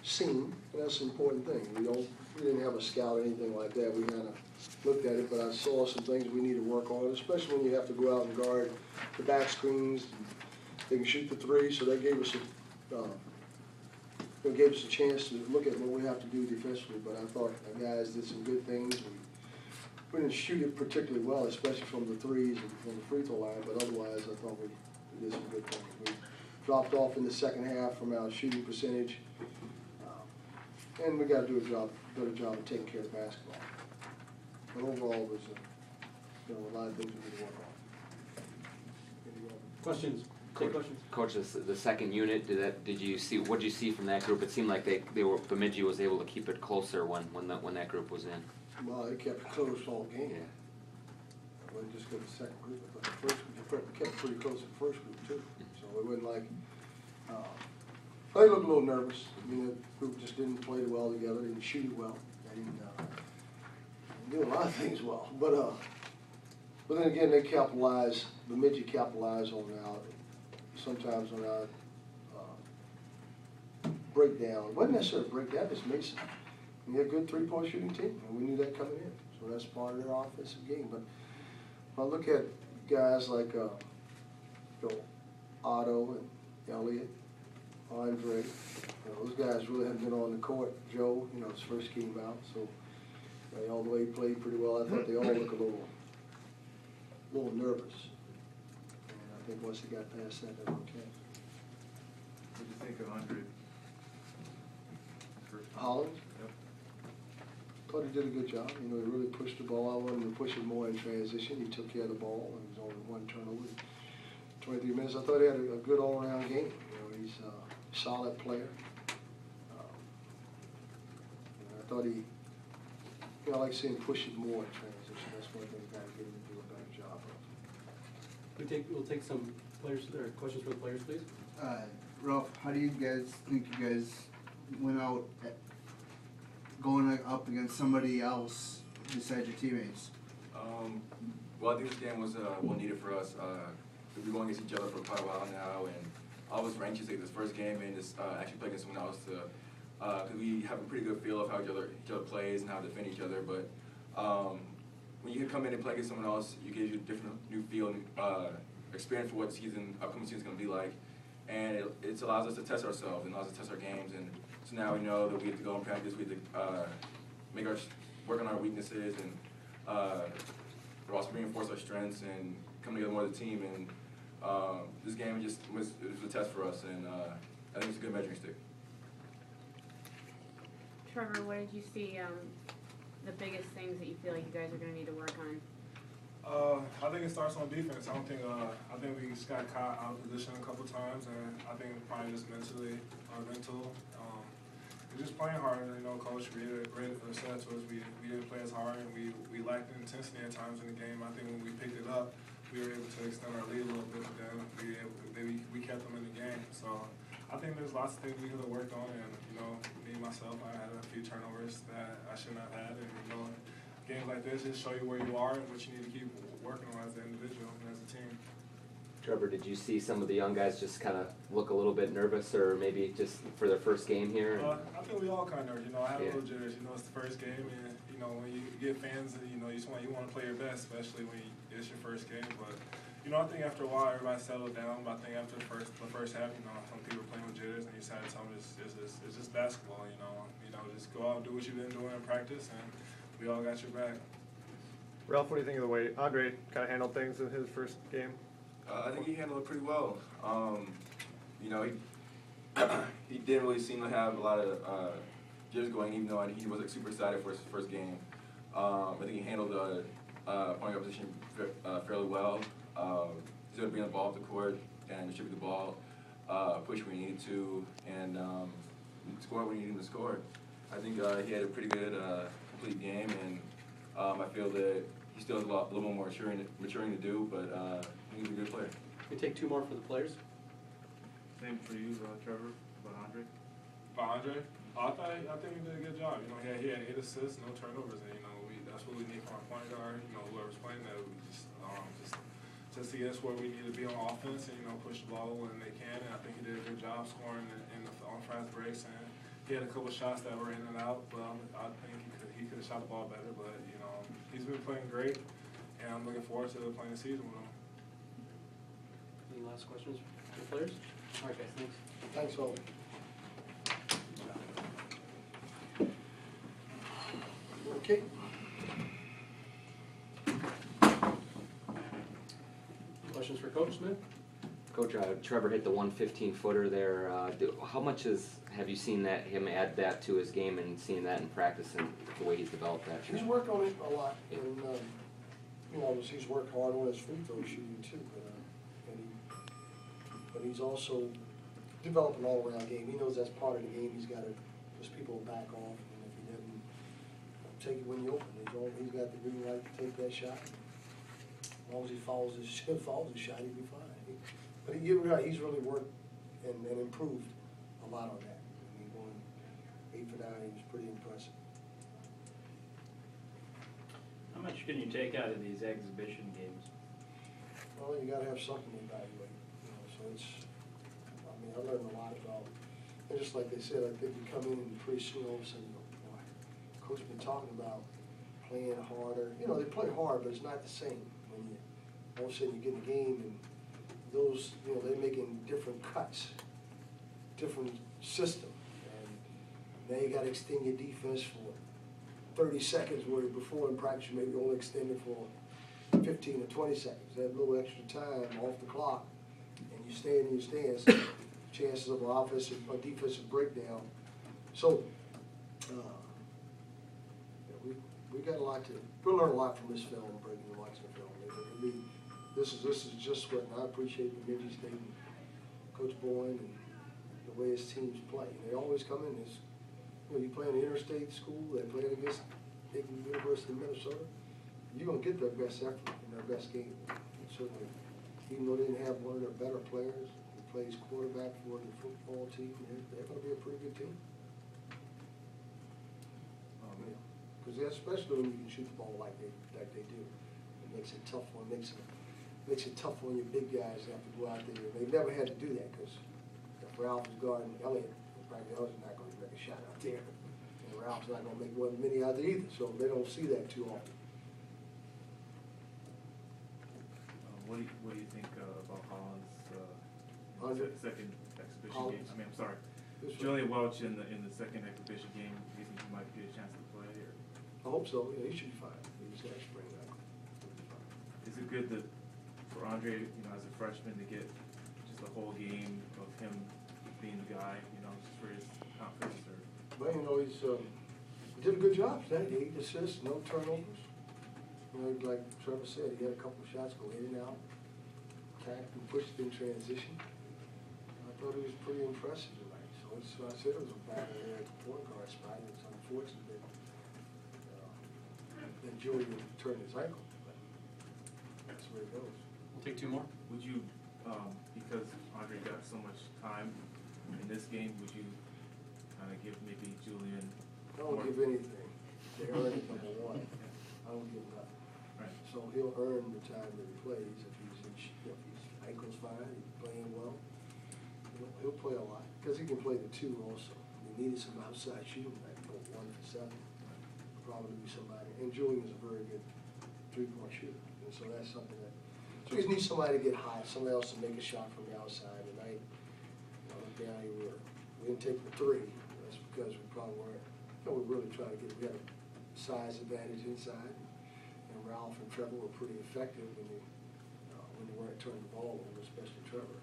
seen, and that's an important thing. We didn't have a scout or anything like that. We kind of looked at it, but I saw some things we need to work on, especially when you have to go out and guard the back screens. They can shoot the three, so that gave us a chance to look at what we have to do defensively. But I thought the guys did some good things. We didn't shoot it particularly well, especially from the threes and from the free throw line, but otherwise I thought we did some good things. We dropped off in the second half from our shooting percentage, and we got to do a better job of taking care of basketball. But overall, it was a lot of things we need to work on. Questions? Coach, the second unit, what did you see from that group? It seemed like Bemidji was able to keep it closer when that group was in. Well, they kept it close all game. Yeah. Well, just got the second group. I thought the first group, we kept it pretty close in the first group too. So it wasn't like, they looked a little nervous. I mean, the group just didn't play well together, didn't shoot it well. They didn't do a lot of things well. But then again, Bemidji capitalized on sometimes on our breakdown. It wasn't necessarily a breakdown, just made some. We had a good three-point shooting team, and we knew that coming in. So that's part of their offensive game. But when I look at guys like Otto and Elliott, Andre, those guys really haven't been on the court. Joe, his first game out, so although he played pretty well, I thought they all look a little nervous. And I think once they got past that, they were okay. What did you think of Andre? Hollins? Yep. Thought he did a good job. He really pushed the ball. I wanted him to push it more in transition. He took care of the ball, and it was only one turnover. 23 minutes. I thought he had a good all-around game. He's a solid player. I thought I like seeing him push it more in transition. That's one thing we got to get him to do a better job of. We'll take some players or questions for the players, please. Ralph, how do you guys think you guys went out going up against somebody else besides your teammates? Well, I think this game was well needed for us. We've been going against each other for quite a while now, and I was anxious to get this first game and just actually play against someone else because we have a pretty good feel of how each other plays and how to defend each other. But when you come in and play against someone else, you get a different new feel and experience for what upcoming season is going to be like, and it allows us to test ourselves and allows us to test our games. And so now we know that we have to go and practice. We have to work on our weaknesses and also reinforce our strengths and come together more as a team. And this game was a test for us, and I think it's a good measuring stick. Trevor, what did you see the biggest things that you feel like you guys are going to need to work on? I think it starts on defense. I think we just got caught out of position a couple times, and I think probably just mentally, mental. We're just playing hard. Coach reiterated for said to us, we didn't play as hard, and we lacked intensity at times in the game. I think when we picked it up, we were able to extend our lead a little bit, but then we kept them in the game. So I think there's lots of things we could have worked on, and me myself, I had a few turnovers that I shouldn't have had, and games like this just show you where you are and what you need to keep working on as an individual and as a team. Trevor, did you see some of the young guys just kind of look a little bit nervous, or maybe just for their first game here? I think we all kind of nervous. I had a little jitters. It's the first game, and when you get fans, you want to play your best, especially when it's your first game. But I think after a while everybody settled down. But I think after the first half, some people were playing with jitters, and you decided to tell them it's just basketball. Just go out and do what you've been doing in practice, and we all got your back. Ralph, what do you think of the way Andre kind of handled things in his first game? I think he handled it pretty well. He didn't really seem to have a lot of jitters going, even though he wasn't super excited for his first game. I think he handled the point guard position fairly well. He's going to bring the ball up the court and distribute the ball, push when he needed to, and score when he needed to score. I think he had a pretty good complete game, and I feel that he still has a little more maturing to do, but he's a good player. We take two more for the players. Same for you, Trevor, about Andre. I think he did a good job. He had 8 assists, no turnovers, and that's what we need from our point guard. Whoever's playing that, we just see us where we need to be on offense and push the ball when they can. And I think he did a good job scoring on fast breaks and he had a couple shots that were in and out, but I think he could have shot the ball better. But you know, he's been playing great, and I'm looking forward to playing the season with him. Any last questions for the players? All right, guys, thanks. Thanks, all. Okay. Questions for Coach Smith? Coach, Trevor hit the 115-footer there. How much have you seen him add that to his game and seen that in practice and the way he's developed that? He's worked on it a lot, and you know, he's worked hard on his free throw shooting too. But he's also developed an all-around game. He knows that's part of the game. He's got to, because people will back off, and if he doesn't take it when you open, he's got the green light to take that shot. As long as he follows his shot, he'll be fine. But you're right, he's really worked and improved a lot on that. I mean, going 8 for 9, he was pretty impressive. How much can you take out of these exhibition games? Well, you gotta have something to evaluate, you know, so I mean, I learned a lot about, and just like they said, I think you come in and pretty soon all of a sudden, you know, boy, Coach been talking about playing harder. You know, they play hard, but it's not the same when you, all of a sudden you get in the game and those, you know, they're making different cuts, different system. And now you gotta extend your defense for 30 seconds, where before in practice you maybe only extend it for 15 or 20 seconds. That little extra time off the clock, and you stand in your stance, chances of an offensive or defensive breakdown. So, yeah, we got a lot to, we'll learn a lot from this film, breaking and watching the film. This is just what, and I appreciate Bemidji State and Coach Boyne and the way his teams play. They always come in as, you know, you play in an interstate school, they play against the University of Minnesota, you're going to get their best effort and their best game. And certainly, even though they didn't have one of their better players who plays quarterback for the football team, they're going to be a pretty good team. Because especially when you can shoot the ball like they do. It makes it tough for them. Makes it tough on your big guys to have to go out there. They've never had to do that because if Ralph is guarding Elliott, probably Elliott's not going to make a shot out there. And Ralph's not going to make one many out there either, so they don't see that too often. What do you think about Andre? second exhibition Collins? game? I mean, I'm sorry, This one. Julian Welch in the second exhibition game. Do you think he might get a chance to play? Or I hope so. Yeah, he should be fine. He just got to spring that. is it good that for Andre, you know, as a freshman, to get just a whole game of him being the guy, you know, just for his confidence? Or But you know, he did a good job today. 8 assists, no turnovers. You know, like Trevor said, he had a couple of shots go in and out, attacked and pushed in transition. I thought he was pretty impressive tonight. So I said it was a battle there at the point guard spot. It's unfortunate that Julian turned his ankle, but that's where it goes. We'll take 2 more. would you, because Andre got so much time in this game, would you kind of give maybe Julian? I don't give anything. They earn it, number one. I don't give nothing. Right. So he'll earn the time that he plays. If his ankle's fine, he's playing well, he'll play a lot. Because he can play the 2 also. We needed some outside shooting, like 1 for 7. Probably be somebody. And Julian is a very good 3-point shooter. And so that's something that, so he needs somebody to get high, somebody else to make a shot from the outside. Tonight, down here, we didn't take the 3. That's because we probably weren't, we really tried to get, we had a size advantage inside. And Ralph and Trevor were pretty effective when they weren't turning the ball over, especially Trevor.